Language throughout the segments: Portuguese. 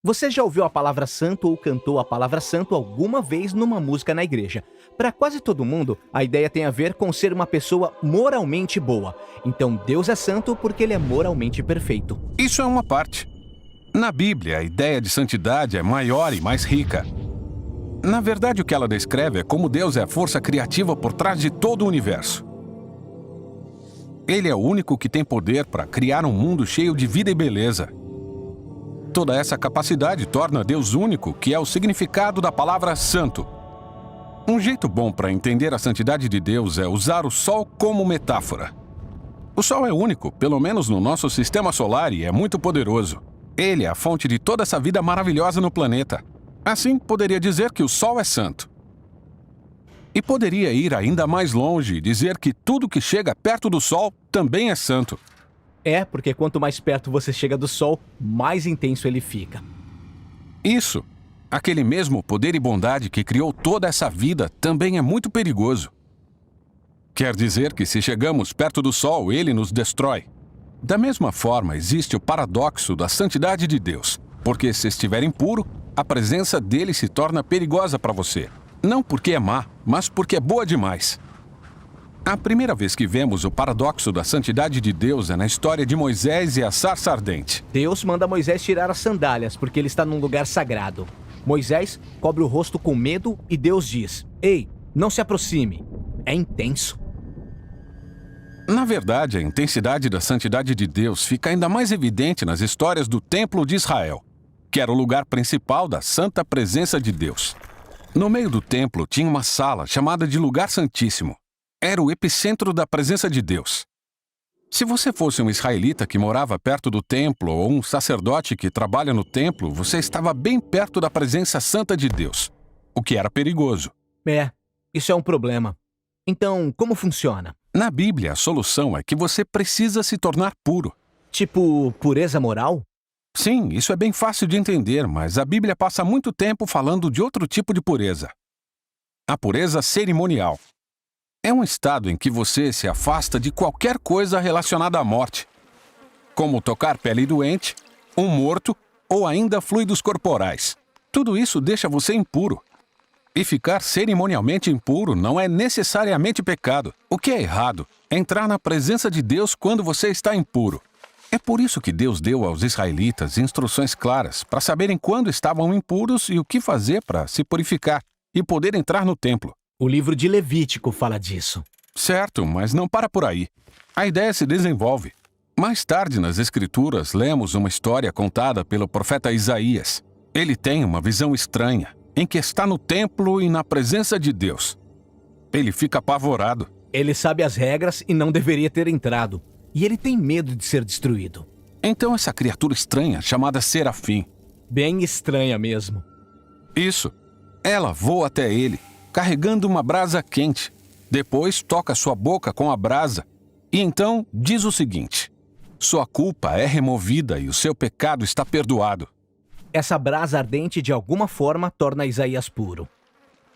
Você já ouviu a palavra santo ou cantou a palavra santo alguma vez numa música na igreja? Para quase todo mundo, a ideia tem a ver com ser uma pessoa moralmente boa. Então Deus é santo porque ele é moralmente perfeito. Isso é uma parte. Na Bíblia, a ideia de santidade é maior e mais rica. Na verdade, o que ela descreve é como Deus é a força criativa por trás de todo o universo. Ele é o único que tem poder para criar um mundo cheio de vida e beleza. Toda essa capacidade torna Deus único, que é o significado da palavra santo. Um jeito bom para entender a santidade de Deus é usar o Sol como metáfora. O Sol é único, pelo menos no nosso sistema solar, e é muito poderoso. Ele é a fonte de toda essa vida maravilhosa no planeta. Assim, poderia dizer que o Sol é santo. E poderia ir ainda mais longe e dizer que tudo que chega perto do Sol também é santo. É, porque quanto mais perto você chega do Sol, mais intenso ele fica. Isso. Aquele mesmo poder e bondade que criou toda essa vida também é muito perigoso. Quer dizer que se chegamos perto do Sol, ele nos destrói. Da mesma forma, existe o paradoxo da santidade de Deus. Porque se estiver impuro, a presença dele se torna perigosa para você. Não porque é má, mas porque é boa demais. A primeira vez que vemos o paradoxo da santidade de Deus é na história de Moisés e a sarça ardente. Deus manda Moisés tirar as sandálias porque ele está num lugar sagrado. Moisés cobre o rosto com medo e Deus diz: "Ei, não se aproxime." É intenso. Na verdade, a intensidade da santidade de Deus fica ainda mais evidente nas histórias do Templo de Israel, que era o lugar principal da santa presença de Deus. No meio do templo tinha uma sala chamada de Lugar Santíssimo. Era o epicentro da presença de Deus. Se você fosse um israelita que morava perto do templo ou um sacerdote que trabalha no templo, você estava bem perto da presença santa de Deus, o que era perigoso. Isso é um problema. Então, como funciona? Na Bíblia, a solução é que você precisa se tornar puro. Tipo, pureza moral? Sim, isso é bem fácil de entender, mas a Bíblia passa muito tempo falando de outro tipo de pureza. A pureza cerimonial. É um estado em que você se afasta de qualquer coisa relacionada à morte, como tocar pele doente, um morto ou ainda fluidos corporais. Tudo isso deixa você impuro. E ficar cerimonialmente impuro não é necessariamente pecado. O que é errado é entrar na presença de Deus quando você está impuro. É por isso que Deus deu aos israelitas instruções claras para saberem quando estavam impuros e o que fazer para se purificar e poder entrar no templo. O livro de Levítico fala disso. Certo, mas não para por aí. A ideia se desenvolve. Mais tarde nas Escrituras, lemos uma história contada pelo profeta Isaías. Ele tem uma visão estranha, em que está no templo e na presença de Deus. Ele fica apavorado. Ele sabe as regras e não deveria ter entrado. E ele tem medo de ser destruído. Então essa criatura estranha, chamada Serafim. Bem estranha mesmo. Isso. Ela voa até ele, carregando uma brasa quente. Depois toca sua boca com a brasa. E então diz o seguinte: sua culpa é removida e o seu pecado está perdoado. Essa brasa ardente de alguma forma torna Isaías puro.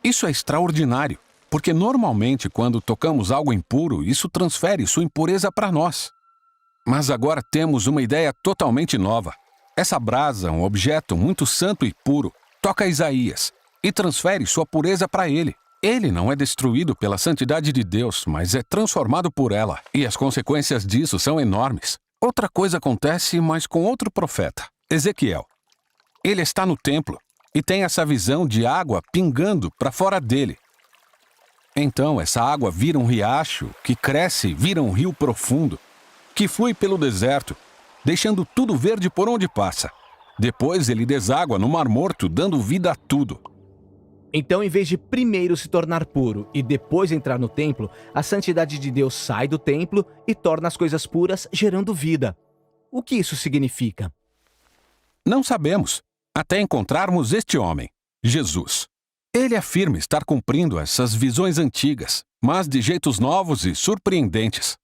Isso é extraordinário, porque normalmente quando tocamos algo impuro, isso transfere sua impureza para nós. Mas agora temos uma ideia totalmente nova. Essa brasa, um objeto muito santo e puro, toca Isaías e transfere sua pureza para ele. Ele não é destruído pela santidade de Deus, mas é transformado por ela. E as consequências disso são enormes. Outra coisa acontece, mas com outro profeta, Ezequiel. Ele está no templo e tem essa visão de água pingando para fora dele. Então essa água vira um riacho que cresce e vira um rio profundo, que flui pelo deserto, deixando tudo verde por onde passa. Depois ele deságua no Mar Morto, dando vida a tudo. Então, em vez de primeiro se tornar puro e depois entrar no templo, a santidade de Deus sai do templo e torna as coisas puras, gerando vida. O que isso significa? Não sabemos, até encontrarmos este homem, Jesus. Ele afirma estar cumprindo essas visões antigas, mas de jeitos novos e surpreendentes.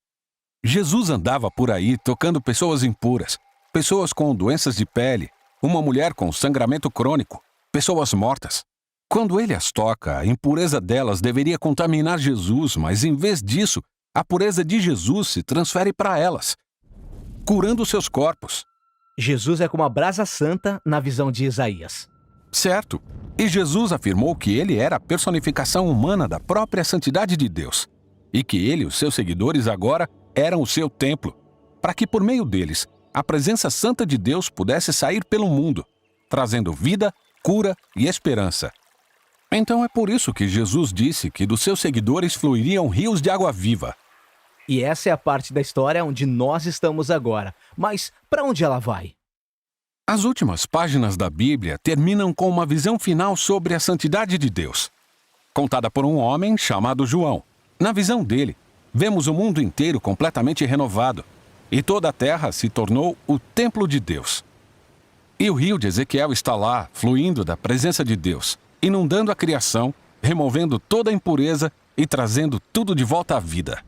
Jesus andava por aí tocando pessoas impuras, pessoas com doenças de pele, uma mulher com sangramento crônico, pessoas mortas. Quando ele as toca, a impureza delas deveria contaminar Jesus, mas em vez disso, a pureza de Jesus se transfere para elas, curando seus corpos. Jesus é como a brasa santa na visão de Isaías. Certo. E Jesus afirmou que ele era a personificação humana da própria santidade de Deus. E que ele e os seus seguidores agora eram o seu templo, para que por meio deles, a presença santa de Deus pudesse sair pelo mundo, trazendo vida, cura e esperança. Então é por isso que Jesus disse que dos seus seguidores fluiriam rios de água viva. E essa é a parte da história onde nós estamos agora. Mas para onde ela vai? As últimas páginas da Bíblia terminam com uma visão final sobre a santidade de Deus, contada por um homem chamado João. Na visão dele, vemos o mundo inteiro completamente renovado, e toda a terra se tornou o templo de Deus. E o rio de Ezequiel está lá, fluindo da presença de Deus, inundando a criação, removendo toda a impureza e trazendo tudo de volta à vida.